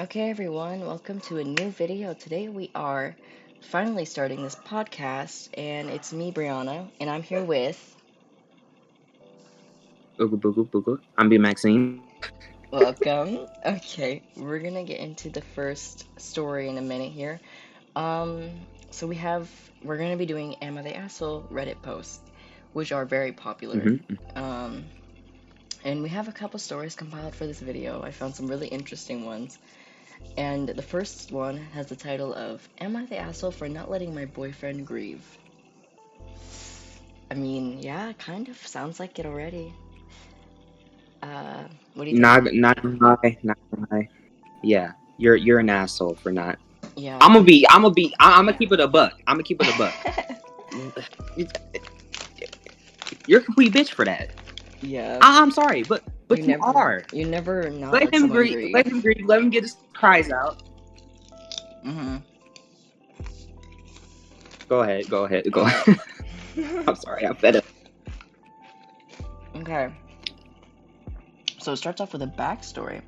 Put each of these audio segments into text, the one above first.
Okay, everyone, welcome to a new video. Today we are finally starting this podcast, and it's me, Brianna, and I'm here with. Booga booga booga. I'm imbeemaxine. Welcome. Okay, we're gonna get into the first story in a minute here. Um, so we're gonna be doing Am I the Asshole Reddit posts, which are very popular. Mm-hmm. Um, and we have a couple stories compiled for this video. I found some really interesting ones. And the first one has the title of Am I the Asshole for Not Letting My Boyfriend Grieve? I mean, yeah, kind of sounds like it already. What do you think? Not gonna lie. Yeah, you're an asshole for not. Yeah. I'm gonna keep it a buck. I'm gonna keep it a buck. You're a complete bitch for that. Yeah. I'm sorry, but you are. You never not Let let him someone grieve. Let grieve. him grieve. Let him get his cries out. Mm-hmm. Go ahead. Go ahead. Go. Alright. I'm sorry. I'm fed up. Okay. So it starts off with a backstory.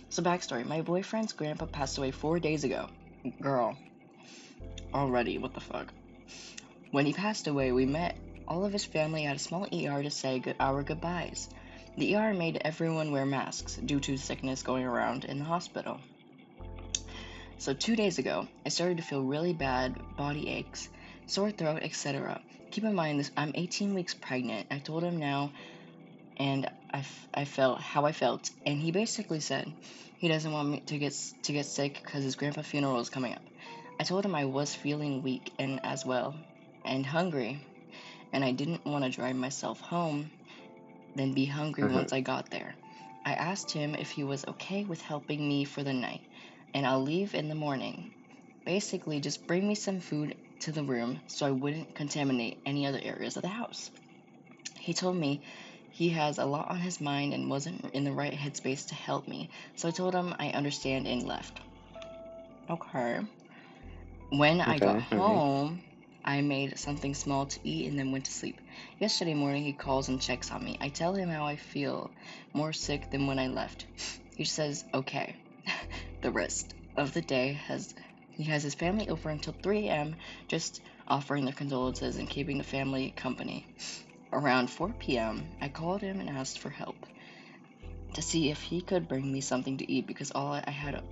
So backstory, my boyfriend's grandpa passed away 4 days ago. Girl. Already, what the fuck? When he passed away, we met all of his family at a small ER to say our goodbyes. The ER made everyone wear masks due to sickness going around in the hospital. So 2 days ago, I started to feel really bad, body aches, sore throat, etc. Keep in mind this, I'm 18 weeks pregnant. I told him now, and I felt how I felt, and he basically said he doesn't want me to get sick because his grandpa's funeral is coming up. I told him I was feeling weak and as well, and hungry, and I didn't want to drive myself home, then be hungry Uh-huh. once I got there. I asked him if he was okay with helping me for the night, and I'll leave in the morning. Basically, just bring me some food to the room so I wouldn't contaminate any other areas of the house. He told me he has a lot on his mind and wasn't in the right headspace to help me, so I told him I understand and left. Okay. When I got Okay. All right. home, I made something small to eat and then went to sleep. Yesterday morning, he calls and checks on me. I tell him how I feel, more sick than when I left. He says, okay. The rest of the day he has his family over until 3 a.m., just offering their condolences and keeping the family company. Around 4 p.m., I called him and asked for help to see if he could bring me something to eat because all I had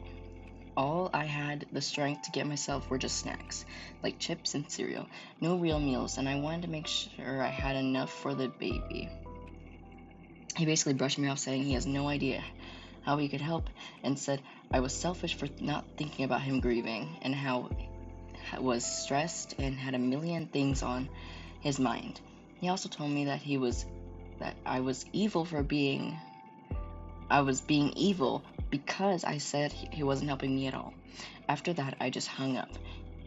the strength to get myself were just snacks, like chips and cereal, no real meals, and I wanted to make sure I had enough for the baby. He basically brushed me off, saying he has no idea how he could help, and said I was selfish for not thinking about him grieving, and how I was stressed and had a million things on his mind. He also told me that I was being evil because I said he wasn't helping me at all. After that, I just hung up.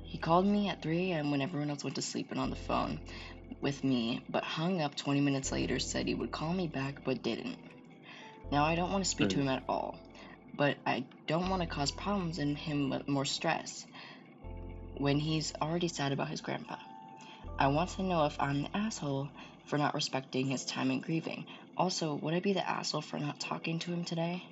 He called me at 3 a.m. when everyone else went to sleep and on the phone with me, but hung up 20 minutes later, said he would call me back, but didn't. Now, I don't want to speak to him at all, but I don't want to cause problems and him more stress when he's already sad about his grandpa. I want to know if I'm the asshole for not respecting his time and grieving. Also, would I be the asshole for not talking to him today?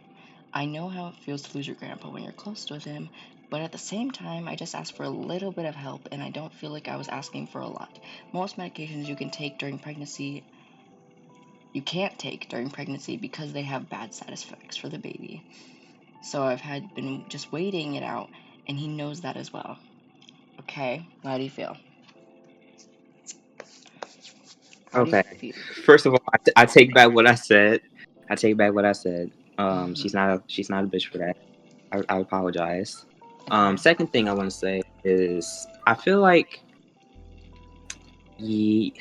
I know how it feels to lose your grandpa when you're close with him, but at the same time, I just asked for a little bit of help and I don't feel like I was asking for a lot. Most medications you can't take during pregnancy because they have bad side effects for the baby. So I've been just waiting it out, and he knows that as well. Okay, how do you feel? How do you Okay. feel? First of all, I take back what I said. I take back what I said. Mm-hmm. She's not a bitch for that. I apologize. Okay. Second thing I want to say is I feel like ye,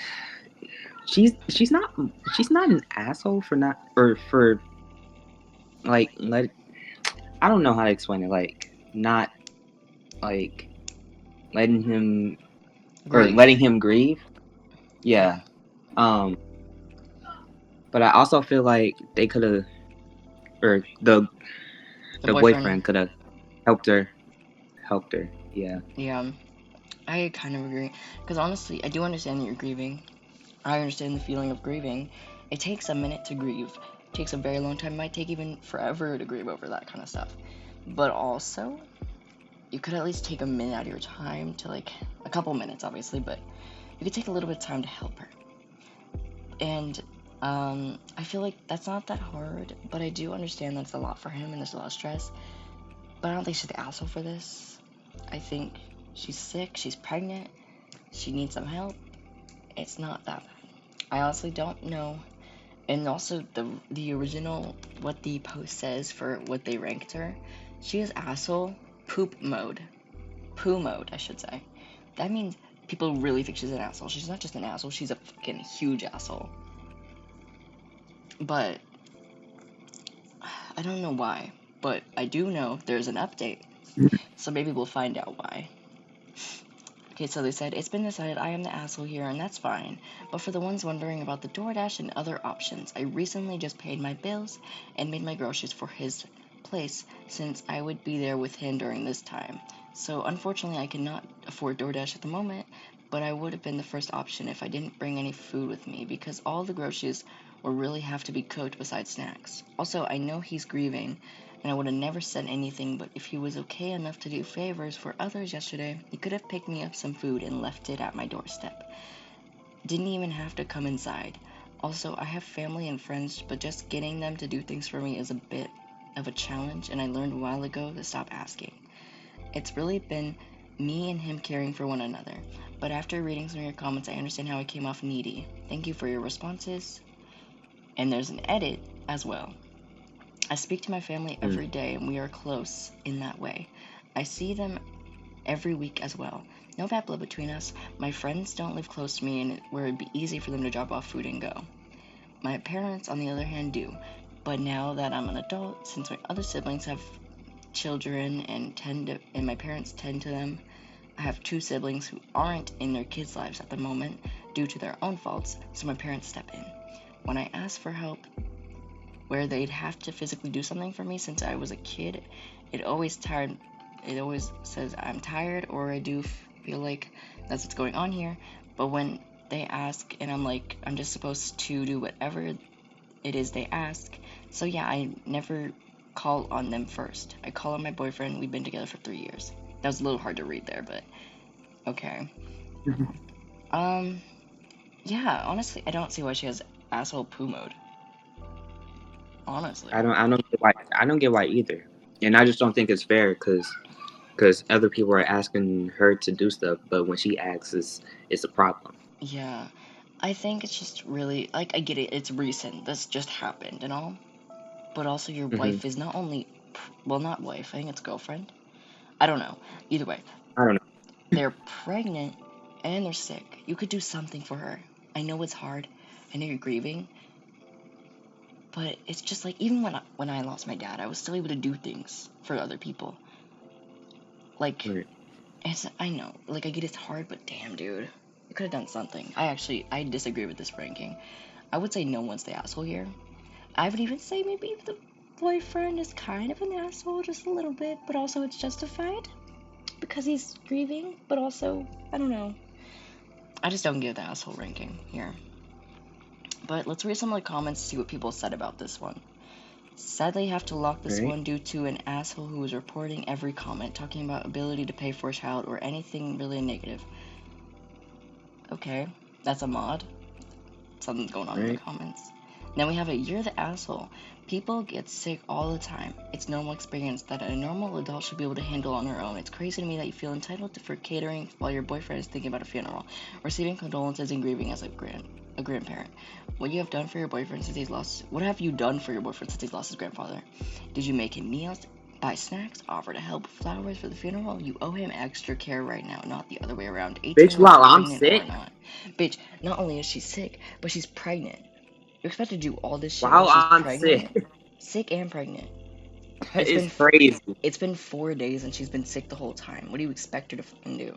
she's not an asshole for not or for like I don't know how to explain it, like not like letting him or Grieve. letting him grieve. Yeah. Yeah. Um, but I also feel like they could have or The the boyfriend. boyfriend could have helped her. Helped her. Yeah. Yeah, I kind of agree. Because honestly, I do understand that you're grieving. I understand the feeling of grieving. It takes a minute to grieve. It takes a very long time. It might take even forever to grieve over that kind of stuff. But also, you could at least take a minute out of your time to, like, a couple minutes, obviously, but you could take a little bit of time to help her. And I feel like that's not that hard, but I do understand that's a lot for him and there's a lot of stress. But I don't think she's the asshole for this. I think she's sick, she's pregnant, she needs some help. It's not that bad. I honestly don't know. And also the original, what the post says for what they ranked her, she is asshole poop mode. Poo mode, I should say. That means people really think she's an asshole. She's not just an asshole, she's a fucking huge asshole. But I don't know why. But I do know there's an update. So maybe we'll find out why. Okay, so they said, it's been decided I am the asshole here, and that's fine. But for the ones wondering about the DoorDash and other options, I recently just paid my bills and made my groceries for his place since I would be there with him during this time. So unfortunately, I cannot afford DoorDash at the moment, but I would have been the first option if I didn't bring any food with me because all the groceries will really have to be cooked besides snacks. Also, I know he's grieving, and I would have never said anything, but if he was okay enough to do favors for others yesterday, he could have picked me up some food and left it at my doorstep. Didn't even have to come inside. Also, I have family and friends, but just getting them to do things for me is a bit of a challenge, and I learned a while ago to stop asking. It's really been me and him caring for one another, but after reading some of your comments, I understand how I came off needy. Thank you for your responses. And there's an edit as well. I speak to my family every day, and we are close in that way. I see them every week as well. No bad blood between us. My friends don't live close to me, and where it'd be easy for them to drop off food and go. My parents, on the other hand, do. But now that I'm an adult, since my other siblings have children and my parents tend to them, I have two siblings who aren't in their kids' lives at the moment due to their own faults, so my parents step in. When I ask for help, where they'd have to physically do something for me since I was a kid, it always says I'm tired or I do feel like that's what's going on here. But when they ask and I'm like, I'm just supposed to do whatever it is they ask. So yeah, I never call on them first. I call on my boyfriend. We've been together for 3 years. That was a little hard to read there, but okay. Yeah, honestly, I don't see why she has asshole poo mode. Honestly. I don't get why either, and I just don't think it's fair because other people are asking her to do stuff, but when she asks, it's a problem. Yeah, I think it's just really, like, I get it, it's recent, this just happened and all, but also your wife is not only, well, not wife, I think it's girlfriend. I don't know. Either way, I don't know. they're pregnant and they're sick. You could do something for her. I know it's hard. I know you're grieving, but it's just like, even when I lost my dad, I was still able to do things for other people. Like, Right. I know, like, I get it's hard, but damn, dude, you could have done something. I disagree with this ranking. I would say no one's the asshole here. I would even say maybe the boyfriend is kind of an asshole, just a little bit, but also it's justified because he's grieving, but also, I don't know. I just don't give the asshole ranking here. But let's read some of the comments to see what people said about this one. Sadly, have to lock this one due to an asshole who was reporting every comment, talking about ability to pay for a child or anything really negative. Okay, that's a mod. Something's going on in the comments. Then we have a you're the asshole. People get sick all the time. It's normal experience that a normal adult should be able to handle on their own. It's crazy to me that you feel entitled for catering while your boyfriend is thinking about a funeral, receiving condolences and grieving as a grandparent. What have you done for your boyfriend since he's lost his grandfather? Did you make him meals? Buy snacks? Offer to help with flowers for the funeral? You owe him extra care right now, not the other way around. 18 Bitch, while I'm sick. Or not. Bitch, not only is she sick, but she's pregnant. You're expected to do all this shit While while she's I'm pregnant? Sick and pregnant. That is crazy. It's been 4 days and she's been sick the whole time. What do you expect her to fucking do?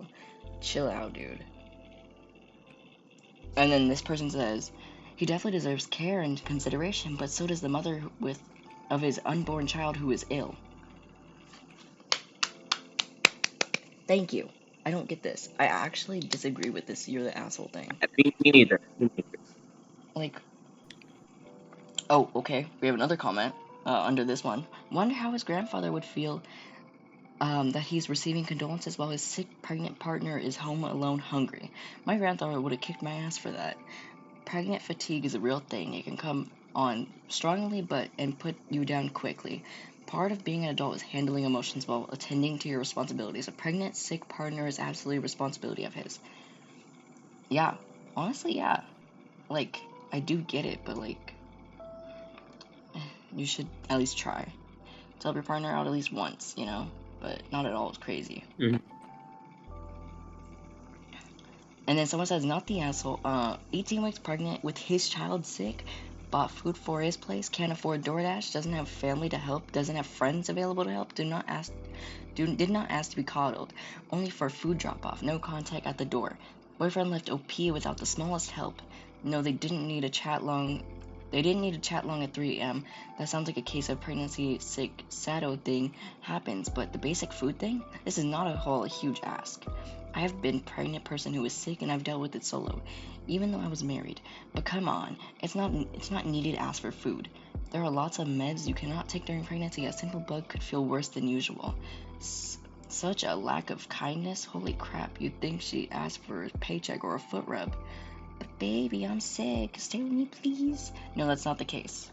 Chill out, dude. And then this person says, he definitely deserves care and consideration, but so does the mother of his unborn child who is ill. Thank you. I don't get this. I actually disagree with this you're the asshole thing. Me neither. Like, oh, okay. We have another comment. under this one. Wonder how his grandfather would feel that he's receiving condolences while his sick pregnant partner is home alone hungry. My grandfather would have kicked my ass for that. Pregnant fatigue is a real thing. It can come on strongly and put you down quickly. Part of being an adult is handling emotions while attending to your responsibilities. A pregnant, sick partner is absolutely a responsibility of his. Yeah, honestly, yeah. Like, I do get it, but like, you should at least try to help your partner out at least once, you know? But not at all as crazy. Mhm. And then someone says, not the asshole, 18 weeks pregnant with his child sick, bought food for his place, can't afford DoorDash, doesn't have family to help, doesn't have friends available to help, did not ask to be coddled, only for food drop-off, no contact at the door. Boyfriend left OP without the smallest help. No, they didn't need to chat long at 3 a.m. That sounds like a case of pregnancy, sick, sado thing happens, but the basic food thing? This is not a huge ask. I have been a pregnant person who was sick and I've dealt with it solo, even though I was married. But come on, it's not needed to ask for food. There are lots of meds you cannot take during pregnancy. A simple bug could feel worse than usual. Such a lack of kindness. Holy crap, you'd think she asked for a paycheck or a foot rub. But baby, I'm sick. Stay with me, please. No, that's not the case.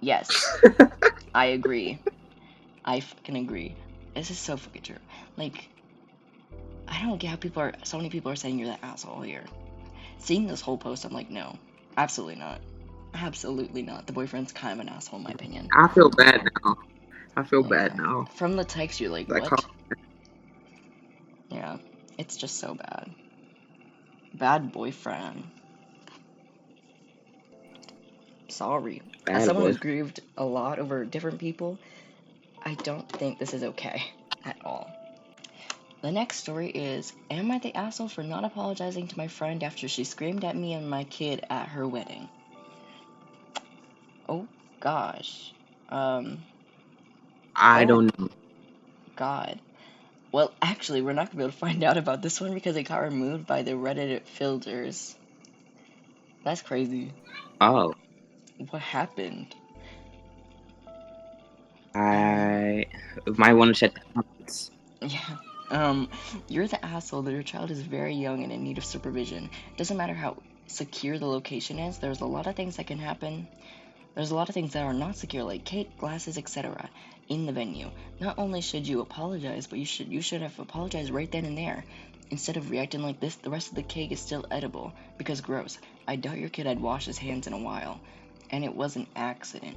Yes, I agree. I fucking agree. This is so fucking true. Like, I don't get how so many people are saying you're the asshole here. Seeing this whole post, I'm like, no, absolutely not. Absolutely not. The boyfriend's kind of an asshole in my opinion. I feel bad now. Yeah. From the text, you're like, what? Yeah, it's just so bad. Bad boyfriend. Sorry. As someone who's grieved a lot over different people, I don't think this is okay at all. The next story is, am I the asshole for not apologizing to my friend after she screamed at me and my kid at her wedding? Oh, gosh. I don't know. God. Well, actually, we're not going to be able to find out about this one because it got removed by the Reddit filters. That's crazy. Oh. What happened? I might want to check the comments. Yeah. You're the asshole that your child is very young and in need of supervision. Doesn't matter how secure the location is, there's a lot of things that can happen. There's a lot of things that are not secure, like cake, glasses, etc. in the venue. Not only should you apologize, but you should have apologized right then and there. Instead of reacting like this, the rest of the cake is still edible, because gross. I doubt your kid had washed his hands in a while. And it was an accident.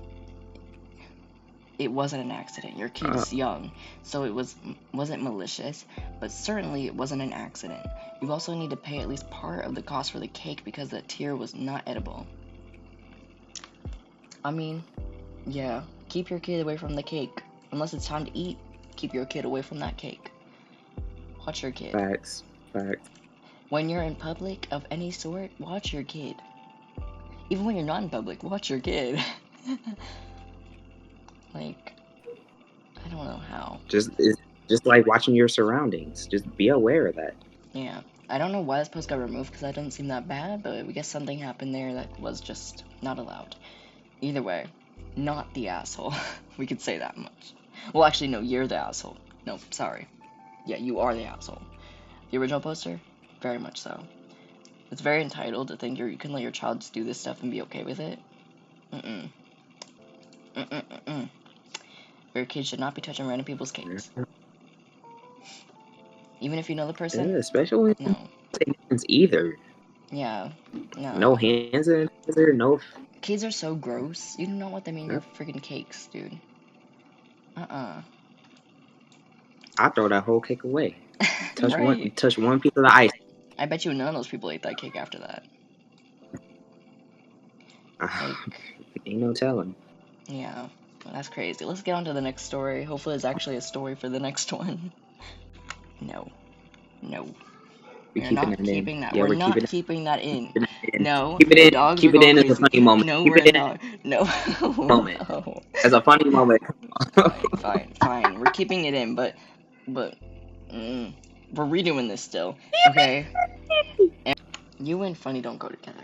It wasn't an accident. Your kid is young, so it wasn't malicious, but certainly it wasn't an accident. You also need to pay at least part of the cost for the cake because the tier was not edible. I mean, yeah, keep your kid away from the cake. Unless it's time to eat, keep your kid away from that cake. Watch your kid. Facts. When you're in public of any sort, watch your kid. Even when you're not in public, watch your kid. Like, I don't know how. Just like watching your surroundings. Just be aware of that. Yeah. I don't know why this post got removed because that doesn't seem that bad, but we guess something happened there that was just not allowed. Either way, not the asshole. We could say that much. Well, actually, no, you're the asshole. No, sorry. Yeah, you are the asshole. The original poster? Very much so. It's very entitled to think you can let your child just do this stuff and be okay with it. Your kid should not be touching random people's cakes. Even if you know the person? Yeah, especially no. Hands either. Yeah, no. No hands in there, no. Kids are so gross. You do not want them in your freaking cakes, dude. I throw that whole cake away. Touch right. touch one piece of the ice. I bet you none of those people ate that cake after that. Ain't no telling. Yeah, well, that's crazy. Let's get on to the next story. Hopefully it's actually a story for the next one. No. We're not keeping that. Yeah, we're not keeping that in. No. Keep it in. Dogs keep are it in going as a crazy. funny moment. No, keep we're it not. No. moment. No. As a funny moment. Fine. We're keeping it in, but we're redoing this still. Okay. And you and funny don't go together.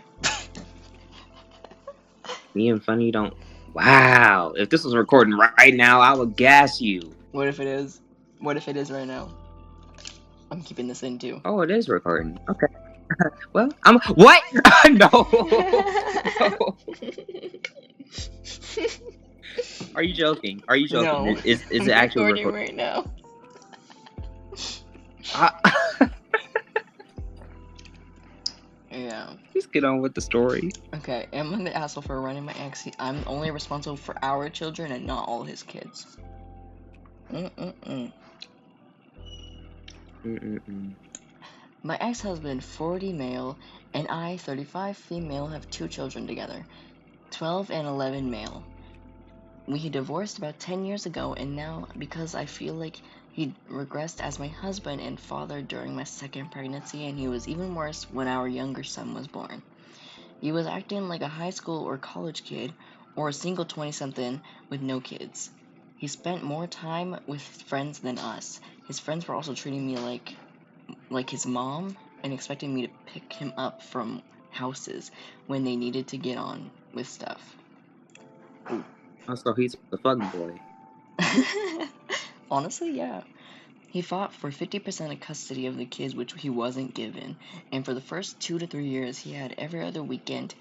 Me and funny don't Wow. If this was recording right now, I would gas you. What if it is? What if it is right now? I'm keeping this in too. Oh, it is recording. Okay. Well, I'm what? No. No. Are you joking? Are you joking? No, Is I'm it actually recording recording? right now. Yeah. Let's get on with the story. Okay, am I the asshole for running my ex? I'm only responsible for our children and not all his kids. Mm-mm-mm. Mm-mm-mm. My ex-husband, 40 male, and I, 35 female, have 2 children together, 12 and 11 male. We divorced about 10 years ago, and now, because I feel like he regressed as my husband and father during my second pregnancy, and he was even worse when our younger son was born. He was acting like a high school or college kid, or a single 20-something with no kids. He spent more time with friends than us. His friends were also treating me like his mom and expecting me to pick him up from houses when they needed to get on with stuff. Oh, so he's a fuck boy. Honestly, yeah. He fought for 50% of custody of the kids, which he wasn't given, and for the first 2 to 3 years, he had every other weekend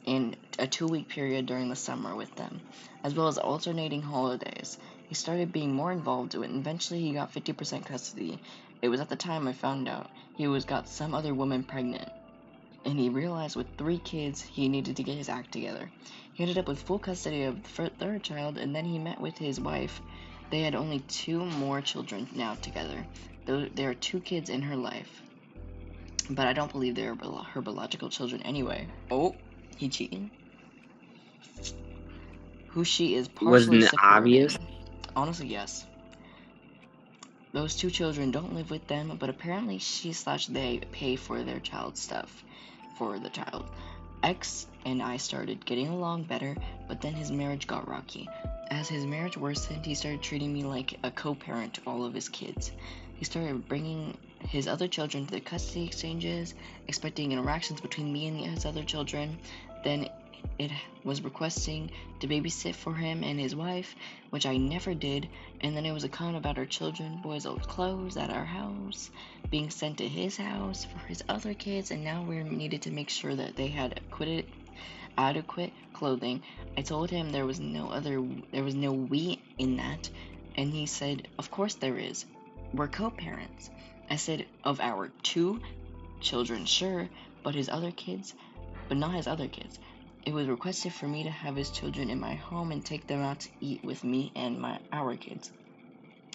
and a 2-week period during the summer with them, as well as alternating holidays. He started being more involved, and eventually he got 50% custody. It was at the time I found out he got some other woman pregnant, and he realized with 3 kids he needed to get his act together. He ended up with full custody of the third child, and then he met with his wife. They had only 2 more children now together. There are 2 kids in her life, but I don't believe they are her biological children anyway. Oh, he cheating? Who she is partially Wasn't it supporting. obvious? Honestly, yes. Those 2 children don't live with them, but apparently she/they pay for their child stuff for the child. X and I started getting along better, but then his marriage got rocky. As his marriage worsened, he started treating me like a co-parent to all of his kids. He started bringing his other children to the custody exchanges, expecting interactions between me and his other children. Then it was requesting to babysit for him and his wife, which I never did, and then it was a comment about our children, boys' old clothes at our house, being sent to his house for his other kids, and now we needed to make sure that they had adequate clothing. I told him there was no we in that, and he said, of course there is. We're co-parents. I said, of our 2 children, sure, but not his other kids. It was requested for me to have his children in my home and take them out to eat with me and our kids.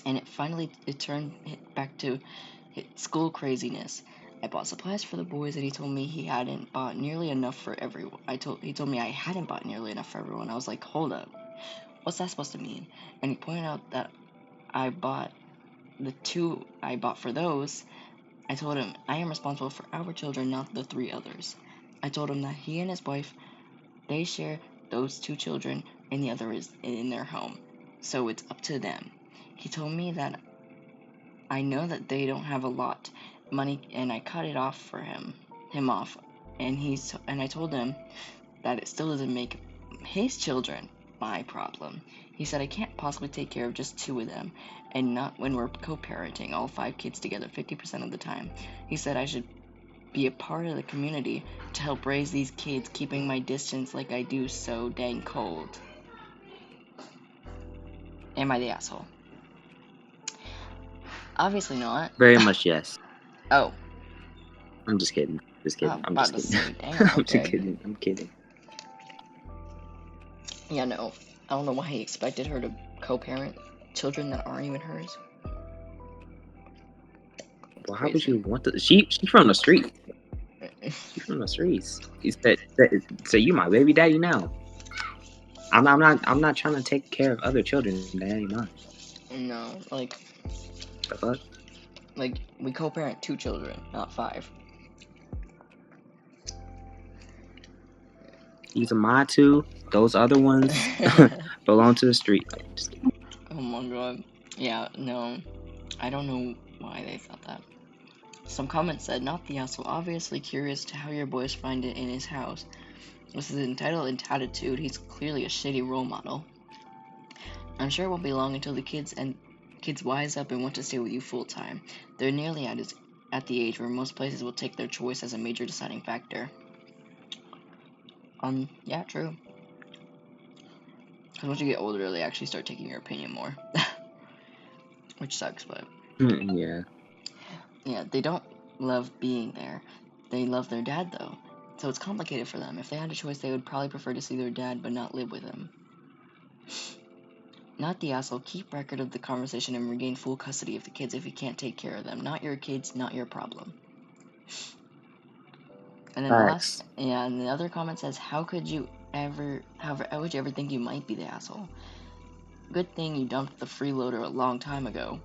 And it turned back to school craziness. I bought supplies for the boys, and he told me he hadn't bought nearly enough for everyone. He told me I hadn't bought nearly enough for everyone. I was like, hold up, what's that supposed to mean? And he pointed out that I bought the 2 I bought for those. I told him I am responsible for our children, not the 3 others. I told him that he and his wife, they share those 2 children, and the other is in their home, so it's up to them. He told me that I know that they don't have a lot money, and I cut it off for him off, and I told him that it still doesn't make his children my problem. He said I can't possibly take care of just 2 of them, and not when we're co-parenting all 5 kids together 50% of the time. He said I should be a part of the community to help raise these kids, keeping my distance like I do so dang cold. Am I the asshole? Obviously not. Very much yes. Oh. I'm just kidding. I'm just kidding. Say, damn, I'm okay. just kidding. I'm kidding. Yeah, no. I don't know why he expected her to co-parent children that aren't even hers. Well, how would you want to? She from the street. She's from the streets. He said, "So you my baby daddy now?" I'm not trying to take care of other children that ain't mine. No, like The fuck? Like we co-parent 2 children, not 5. These are my 2. Those other ones belong to the street. Oh my god. Yeah, no. I don't know why they thought that. Some comments said, not the asshole, obviously curious to how your boys find it in his house. With his entitled attitude, he's clearly a shitty role model. I'm sure it won't be long until the kids wise up and want to stay with you full time. They're nearly at the age where most places will take their choice as a major deciding factor. Yeah, true. Because once you get older, they actually start taking your opinion more. Which sucks, but... Yeah. Yeah, they don't love being there. They love their dad, though. So it's complicated for them. If they had a choice, they would probably prefer to see their dad, but not live with him. Not the asshole. Keep record of the conversation and regain full custody of the kids if you can't take care of them. Not your kids, not your problem. And then and the other comment says, how would you ever think you might be the asshole? Good thing you dumped the freeloader a long time ago.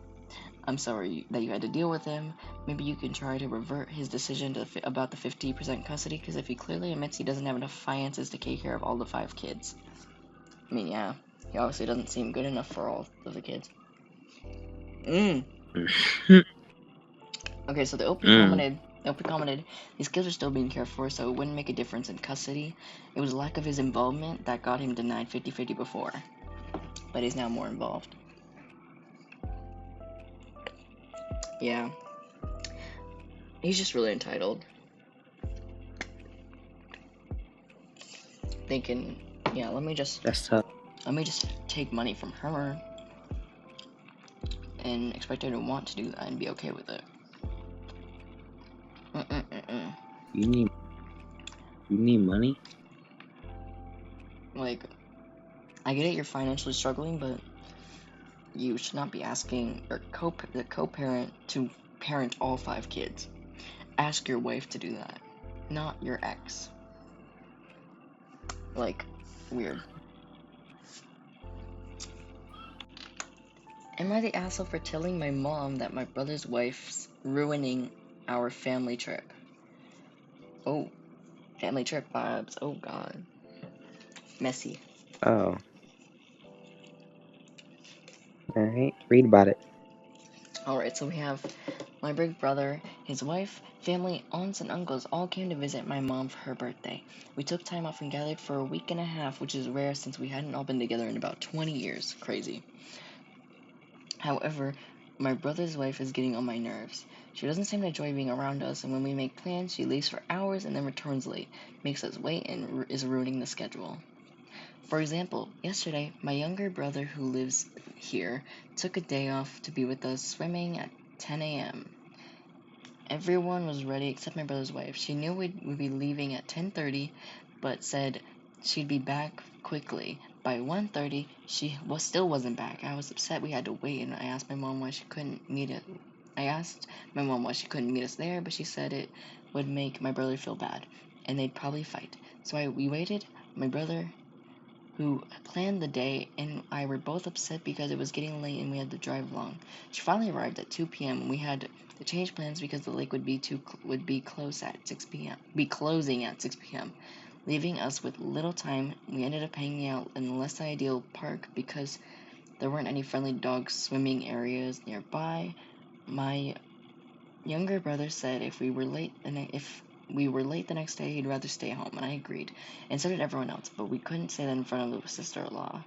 I'm sorry that you had to deal with him. Maybe you can try to revert his decision about the 50% custody, because if he clearly admits he doesn't have enough finances to take care of all the 5 kids. I mean, yeah, he obviously doesn't seem good enough for all of the kids. Okay, so the OP commented, these kids are still being cared for, so it wouldn't make a difference in custody. It was lack of his involvement that got him denied 50-50 before, but he's now more involved. Yeah. He's just really entitled. Thinking, yeah, let me just take money from her and expect her to want to do that and be okay with it. You need money? Like, I get it, you're financially struggling, but you should not be asking the co-parent to parent all 5 kids. Ask your wife to do that, not your ex. Like, weird. Am I the asshole for telling my mom that my brother's wife's ruining our family trip? Oh, family trip vibes. Oh god. Messy. Oh. Alright, read about it. Alright, so we have my big brother, his wife, family, aunts, and uncles all came to visit my mom for her birthday. We took time off and gathered for a week and a half, which is rare since we hadn't all been together in about 20 years. Crazy. However, my brother's wife is getting on my nerves. She doesn't seem to enjoy being around us, and when we make plans, she leaves for hours and then returns late, makes us wait, and is ruining the schedule. For example, yesterday, my younger brother who lives here took a day off to be with us swimming at 10 a.m. Everyone was ready except my brother's wife. She knew we'd be leaving at 10:30, but said she'd be back quickly. By 1:30, she still wasn't back. I was upset we had to wait, and I asked my mom why she couldn't meet us. there, but she said it would make my brother feel bad, and they'd probably fight. So we waited. My brother, who planned the day, and I were both upset because it was getting late and we had to drive long. She finally arrived at 2 p.m. and we had to change plans because the lake would be closing at 6 p.m., leaving us with little time. We ended up hanging out in the less ideal park because there weren't any friendly dog swimming areas nearby. My younger brother said if we were late the next day, he'd rather stay home, and I agreed, and so did everyone else, but we couldn't say that in front of the sister-in-law.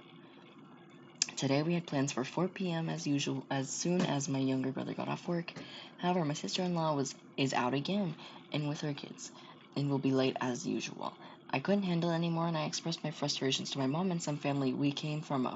Today we had plans for 4 p.m. as usual, as soon as my younger brother got off work. However, my sister-in-law is out again, and with her kids, and will be late as usual. I couldn't handle it anymore, and I expressed my frustrations to my mom and some family. We came far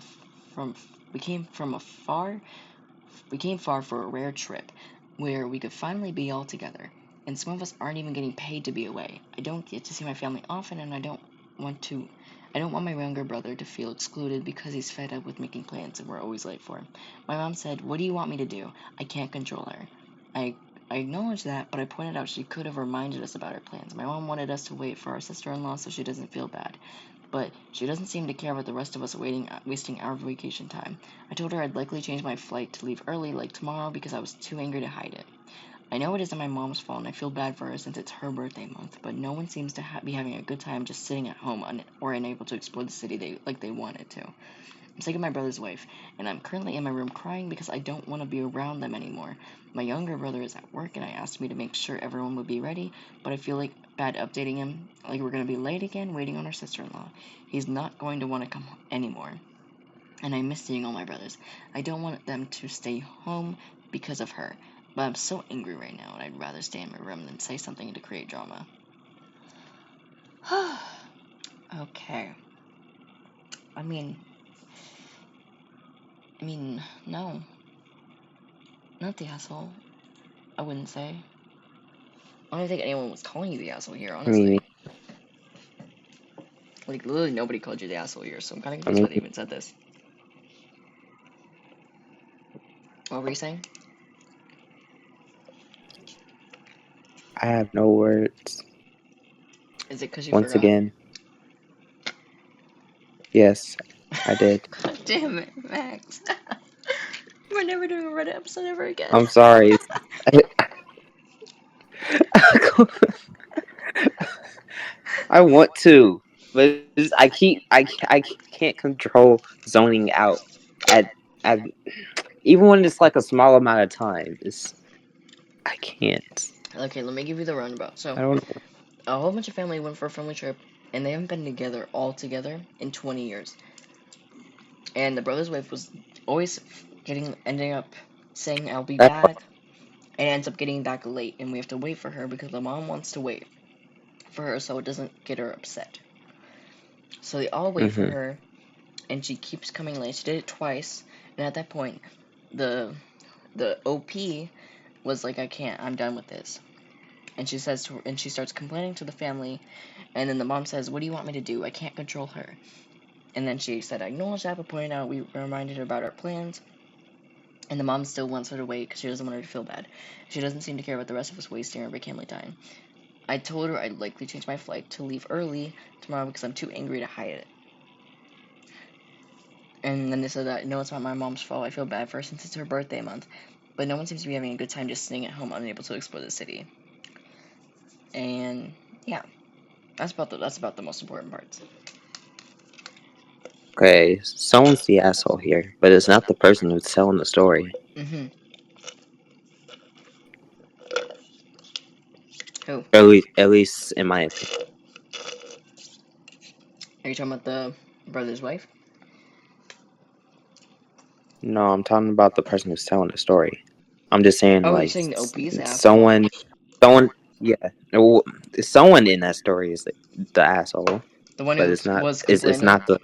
for a rare trip, where we could finally be all together. And some of us aren't even getting paid to be away. I don't get to see my family often, and I don't want my younger brother to feel excluded because he's fed up with making plans and we're always late for him. My mom said, "What do you want me to do? I can't control her." I acknowledged that, but I pointed out she could have reminded us about her plans. My mom wanted us to wait for our sister-in-law so she doesn't feel bad, but she doesn't seem to care about the rest of us wasting our vacation time. I told her I'd likely change my flight to leave early, like tomorrow, because I was too angry to hide it. I know it isn't my mom's fault, and I feel bad for her since it's her birthday month, but no one seems to be having a good time just sitting at home or unable to explore the city like they wanted to. I'm sick of my brother's wife, and I'm currently in my room crying because I don't want to be around them anymore. My younger brother is at work, and I asked me to make sure everyone would be ready, but I feel like bad updating him, like we're going to be late again waiting on our sister-in-law. He's not going to want to come anymore, and I miss seeing all my brothers. I don't want them to stay home because of her, but I'm so angry right now, and I'd rather stay in my room than say something to create drama. Okay. I mean, no. Not the asshole. I wouldn't say. I don't think anyone was calling you the asshole here, honestly. mean, Like, literally nobody called you the asshole here, so I'm kind of I confused why mean, they even said this. What were you saying? I have no words. Is it because you Once forgot? again, yes, I did. God damn it, Max. We're never doing a Reddit episode ever again. I'm sorry. I want to, but I can't control zoning out at even when it's like a small amount of time. I can't. Okay, let me give you the roundabout. I So, don't know. a whole bunch of family went for a family trip, and they haven't been together all together in 20 years. And the brother's wife was always ending up saying, I'll be back, and ends up getting back late, and we have to wait for her because the mom wants to wait for her so it doesn't get her upset. So they all wait for her, and she keeps coming late. She did it twice, and at that point, the OP was like, I can't, I'm done with this. And she starts complaining to the family, and then the mom says, what do you want me to do? I can't control her. And then she said, I acknowledge that, but pointed out we reminded her about our plans. And the mom still wants her to wait because she doesn't want her to feel bad. She doesn't seem to care about the rest of us wasting our family time. I told her I'd likely change my flight to leave early tomorrow because I'm too angry to hide it. And then they said that, no, it's not my mom's fault. I feel bad for her since it's her birthday month. But no one seems to be having a good time just sitting at home unable to explore the city. And yeah, that's about the most important parts. Okay, someone's the asshole here, but it's not the person who's telling the story. Mm-hmm. Who? At least in my opinion. Are you talking about the brother's wife? No, I'm talking about the person who's telling the story. I'm just saying, Oh, you're like, saying the OP's asshole? someone, yeah, someone in that story is the asshole, The one but who it's not. was It's complaining not the.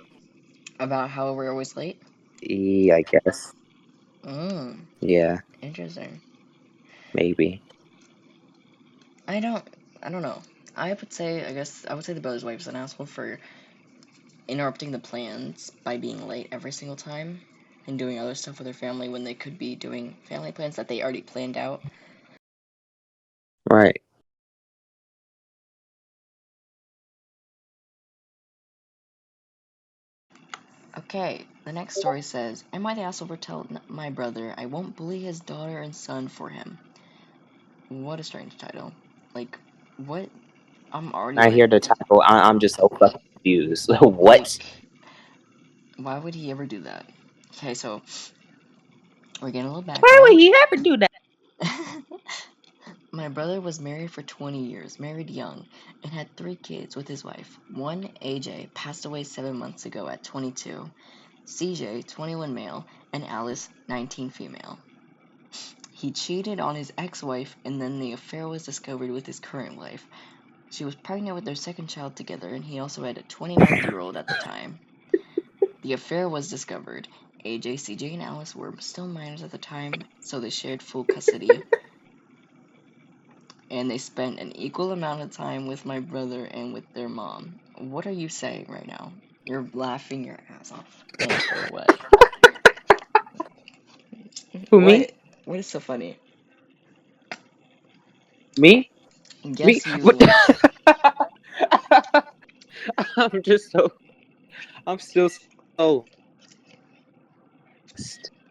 about how we're always late? I guess. Yeah, Interesting. maybe. I don't know. I would say the brother's wife is an asshole for interrupting the plans by being late every single time and doing other stuff with her family when they could be doing family plans that they already planned out. Right. Okay, the next story says, am I the asshole for telling my brother I won't bully his daughter and son for him? What a strange title. Like, what? I'm already I like, hear the title. I'm just so fucking confused. like, What? why would he ever do that? Okay, so we're getting a little Why would background. he ever do that? My brother was married for 20 years, married young, and had 3 kids with his wife. One, AJ, passed away 7 months ago at 22. CJ, 21 male, and Alice, 19 female. He cheated on his ex-wife, and then the affair was discovered with his current wife. She was pregnant with their second child together, and he also had a 20-month-year-old at the time. The affair was discovered. AJ, CJ, and Alice were still minors at the time, so they shared full custody. And they spent an equal amount of time with my brother and with their mom. What are you saying right now? You're laughing your ass off. And for what? Who, me? What? What is so funny? Me? Me? Yes, What? you. I'm just so. I'm still so.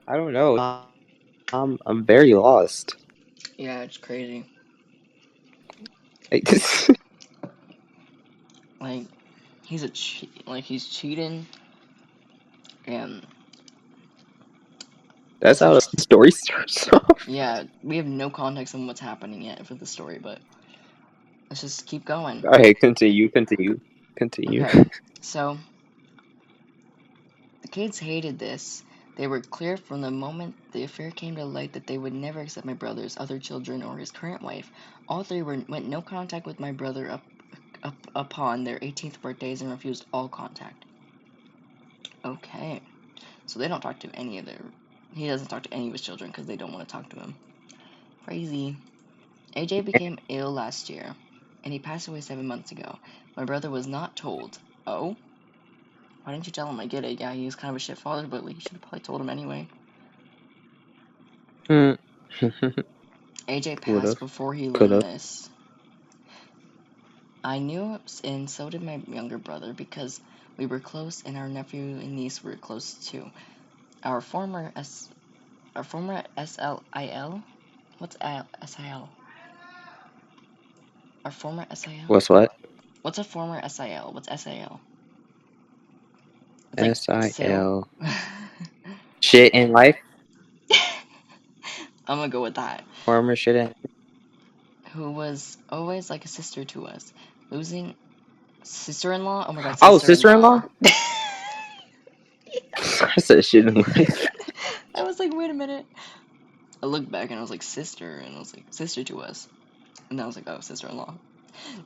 I don't know. I'm very lost. Yeah, it's crazy. Like, Like, he's cheating, And That's how the story starts off. yeah, we have no context on what's happening yet for the story, but let's just keep going. Okay, continue. Okay, so the kids hated this. They were clear from the moment the affair came to light that they would never accept my brother's other children or his current wife. All three went no contact with my brother upon their 18th birthdays and refused all contact. Okay, so they don't talk to any of their. He doesn't talk to any of his children because they don't want to talk to him. Crazy. AJ became ill last year, and he passed away 7 months ago. My brother was not told. Oh? Why didn't you tell him? I get it. Yeah, he was kind of a shit father, but like, you should have probably told him anyway. AJ passed before he learned this. I knew it, and so did my younger brother, because we were close, and our nephew and niece were close too. Our former SLIL? What's SIL? Our former SIL? What's what? What's a former SIL? What's SIL? It's like SIL. Shit in life? I'm gonna go with that. Former shit in. Who was always like a sister to us. Losing sister-in-law? Oh my god, Oh, sister-in-law. I said shit in life. I was like, wait a minute. I looked back and I was like, sister, and I was like, sister to us. And then I was like, oh, sister-in-law.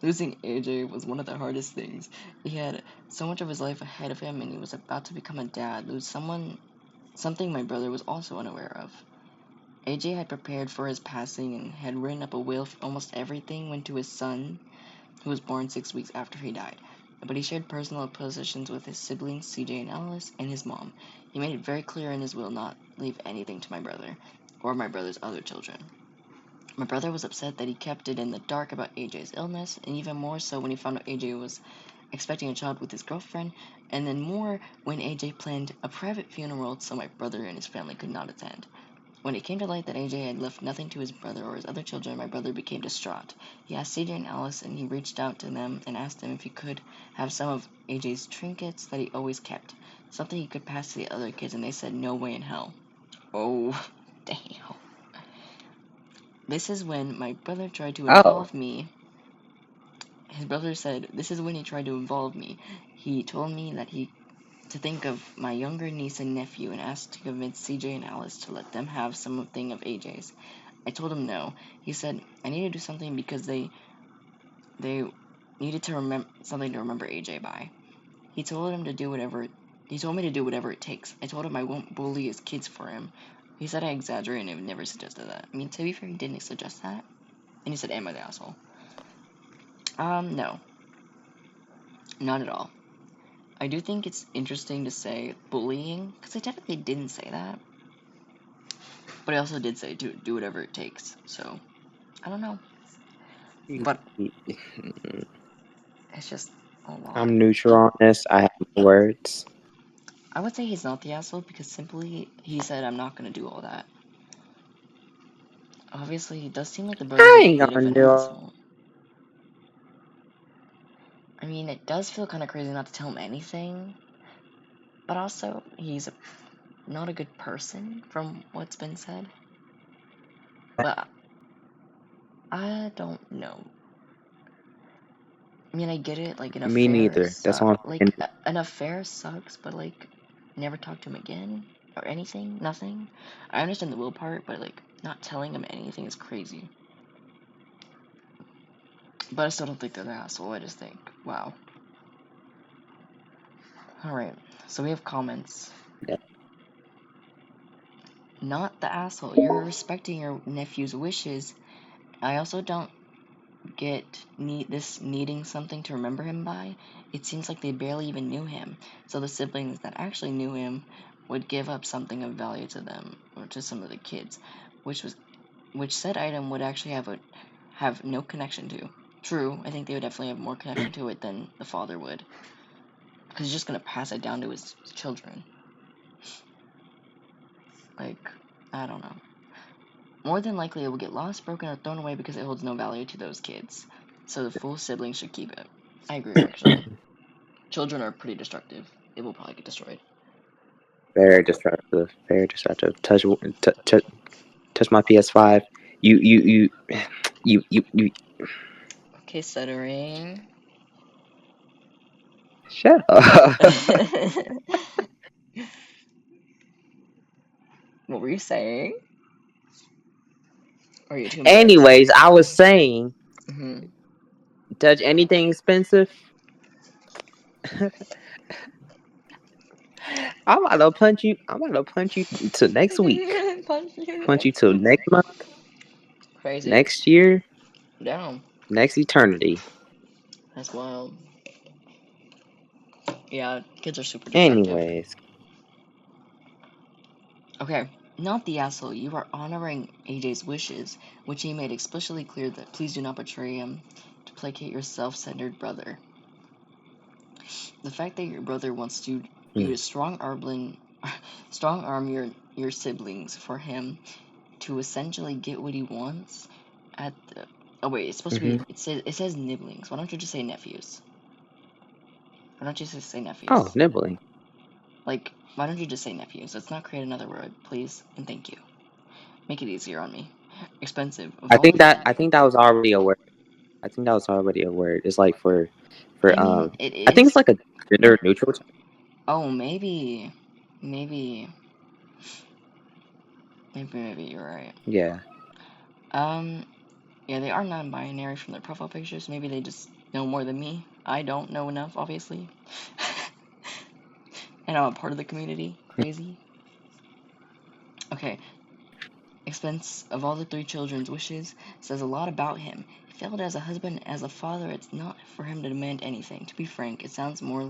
Losing AJ was one of the hardest things. He had so much of his life ahead of him, and he was about to become a dad. Lose something my brother was also unaware of. AJ had prepared for his passing and had written up a will for almost everything went to his son, who was born 6 weeks after he died. But he shared personal possessions with his siblings, CJ and Alice, and his mom. He made it very clear in his will not leave anything to my brother, or my brother's other children. My brother was upset that he kept it in the dark about AJ's illness, and even more so when he found out AJ was expecting a child with his girlfriend, and then more when AJ planned a private funeral so my brother and his family could not attend. When it came to light that AJ had left nothing to his brother or his other children, my brother became distraught. He asked CJ and Alice, and he reached out to them and asked them if he could have some of AJ's trinkets that he always kept, something he could pass to the other kids, and they said no way in hell. Oh, damn. This is when my brother tried to involve me. His brother said, this is when he tried to involve me. He told me that to think of my younger niece and nephew and asked to convince CJ and Alice to let them have something of AJ's. I told him no. He said I need to do something because they needed to remember something to remember AJ by. He told me to do whatever it takes. I told him I won't bully his kids for him. He said I exaggerated and I never suggested that. I mean, to be fair, he didn't suggest that. And he said, am I the asshole? No. Not at all. I do think it's interesting to say bullying, because I technically didn't say that. But I also did say to do whatever it takes, so I don't know. But it's just a lot. I'm neutral on this. I have no words. I would say he's not the asshole because simply he said I'm not gonna do all that. Obviously, he does seem like the brother's I a ain't bit of gonna an do asshole. I mean, it does feel kind of crazy not to tell him anything, but also he's not a good person from what's been said. But I don't know. I mean, I get it. Like Me neither. That's all I'm saying. an affair sucks, but like never talk to him again or anything. Nothing. I understand the will part, but like not telling him anything is crazy. But I still don't think they're the asshole. I just think, wow. Alright, so we have comments. Yeah. Not the asshole. You're respecting your nephew's wishes. I also don't get needing something to remember him by. It seems like they barely even knew him. So the siblings that actually knew him would give up something of value to them or to some of the kids, which said item would actually have no connection to. True, I think they would definitely have more connection to it than the father would. Because he's just going to pass it down to his children. Like, I don't know. More than likely, it will get lost, broken, or thrown away because it holds no value to those kids. So the full siblings should keep it. I agree, actually. Children are pretty destructive. It will probably get destroyed. Very destructive. Very destructive. Touch my PS5. You you. Okay, stuttering. Shut up. What were you saying? Or are you too embarrassed? Anyways, I was saying, Mm-hmm. touch anything expensive. I'm about to punch you. I'm about to punch you to next week. Punch you Punch you next till week. next month, Crazy. next year, Down. next eternity. That's wild. Yeah, kids are super destructive. Anyways, Okay, not the asshole. You are honoring AJ's wishes, which he made explicitly clear that please do not betray him to placate your self-centered brother. The fact that your brother wants you to strong arm your siblings for him to essentially get what he wants at the. Oh wait, it's supposed to be. It says nibblings. Why don't you just say nephews? Why don't you just say oh, nephews? nibbling. Like, why don't you just say nephews? Let's not create another word, please, and thank you. Make it easier on me. Expensive of I all think the. that was already a word. I think that was already a word. It's like for I mean, it I think it's is. like a gender neutral term. Oh, maybe you're right. Yeah. Um, yeah, they are non-binary from their profile pictures. Maybe they just know more than me. I don't know enough, obviously. And I'm a part of the community. Crazy. Okay. Expense of all the three children's wishes says a lot about him. He failed as a husband, as a father. It's not for him to demand anything. To be frank, it sounds more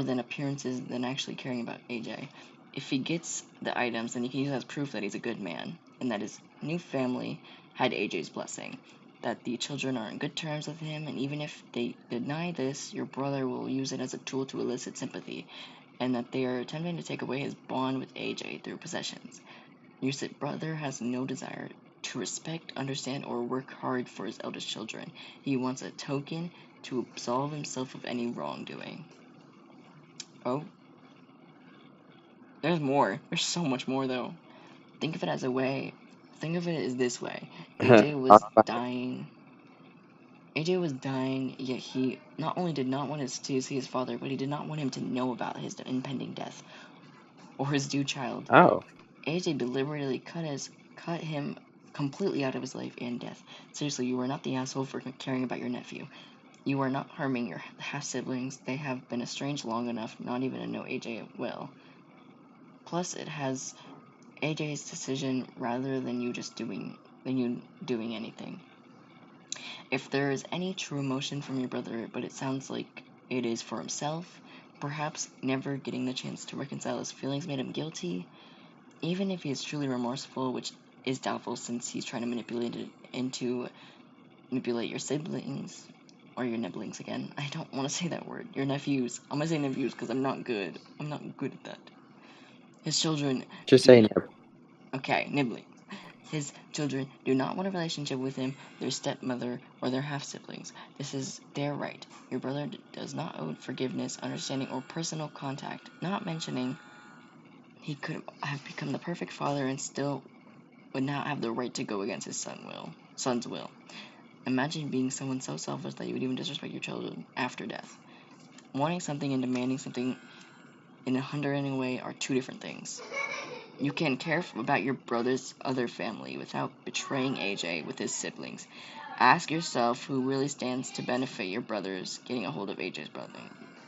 than appearances than actually caring about AJ. If he gets the items, then he can use it as proof that he's a good man and that his new family had AJ's blessing. That the children are in good terms with him, and even if they deny this, your brother will use it as a tool to elicit sympathy, and that they are attempting to take away his bond with AJ through possessions. Your brother has no desire to respect, understand, or work hard for his eldest children. He wants a token to absolve himself of any wrongdoing. Oh, there's more. There's so much more, though. Think of it as a way. Think of it as this way. AJ was Talk about dying. AJ was dying, yet he not only did not want to see his father, but he did not want him to know about his impending death or his due child. oh. AJ deliberately cut him completely out of his life and death. Seriously, you are not the asshole for caring about your nephew. You are not harming your half siblings. They have been estranged long enough not even to know AJ well. Plus, it has AJ's decision rather than you doing anything. If there is any true emotion from your brother, but it sounds like it is for himself, perhaps never getting the chance to reconcile his feelings made him guilty, even if he is truly remorseful, which is doubtful since he's trying to manipulate your siblings, or your nibblings again. I don't want to say that word. Your nephews. I'm gonna say nephews because I'm not good. I'm not good at that. His children Just do. saying. Okay, nibbling. His children do not want a relationship with him, their stepmother, or their half siblings. This is their right. Your brother does not owe forgiveness, understanding, or personal contact. Not mentioning he could have become the perfect father and still would not have the right to go against his son's will. Imagine being someone so selfish that you would even disrespect your children after death. Wanting something and demanding something in a hindering way are two different things. You can care about your brother's other family without betraying AJ with his siblings. Ask yourself who really stands to benefit your brothers getting a hold of AJ's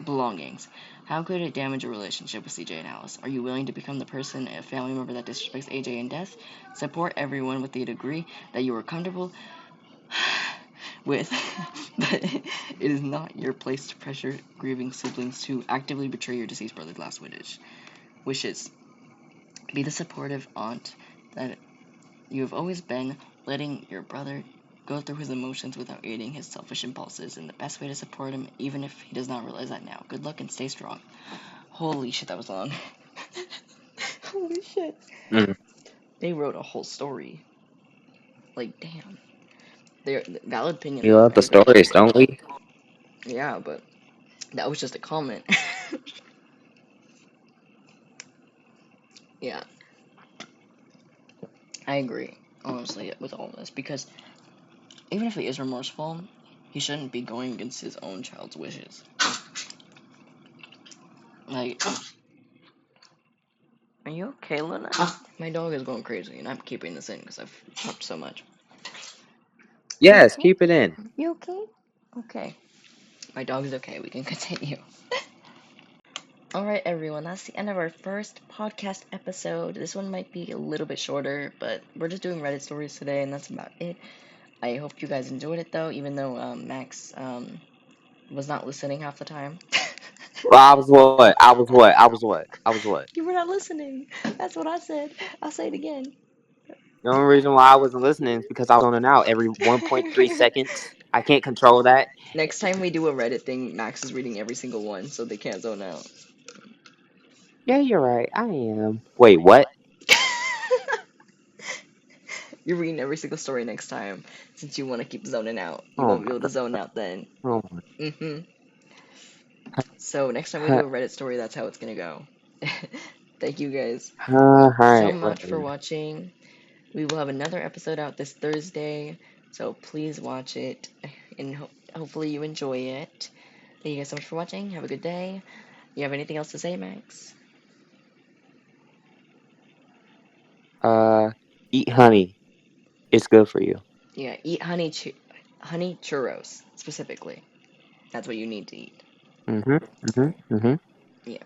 belongings. How could it damage a relationship with CJ and Alice? Are you willing to become the person, a family member that disrespects AJ in death? Support everyone with the degree that you are comfortable with, but it is not your place to pressure grieving siblings to actively betray your deceased brother's last wishes. Be the supportive aunt that you have always been, letting your brother go through his emotions without aiding his selfish impulses, and the best way to support him, even if he does not realize that now. Good luck and stay strong. Holy shit, that was long. Holy shit. Mm. They wrote a whole story. Like, damn. They're valid opinion We though, love the right? But stories, don't we? yeah, but that was just a comment. Yeah, I agree, honestly, with all this, because even if he is remorseful, he shouldn't be going against his own child's wishes. Like, are you okay, Luna? My dog is going crazy, and I'm keeping this in because I've talked so much. You Yes, okay? keep it in. You okay? Okay. My dog is okay. We can continue. Alright, everyone, that's the end of our first podcast episode. This one might be a little bit shorter, but we're just doing Reddit stories today, and that's about it. I hope you guys enjoyed it, though, even though Max was not listening half the time. Well, I was what? I was what? I was what? I was what? You were not listening. That's what I said. I'll say it again. The only reason why I wasn't listening is because I was zoning out every 1.3 seconds. I can't control that. Next time we do a Reddit thing, Max is reading every single one, so they can't zone out. Yeah, you're right. I am. Wait, what? You're reading every single story next time, since you want to keep zoning out. You Oh won't be my able to god. zone out then. Oh my. So next time we do a Reddit story, that's how it's gonna go. Thank you guys All so right. much for watching. We will have another episode out this Thursday, so please watch it, and hopefully you enjoy it. Thank you guys so much for watching. Have a good day. You have anything else to say, Max? Eat honey. It's good for you. Yeah, eat honey churros specifically. That's what you need to eat. Mhm. Mhm. Mhm. Yeah.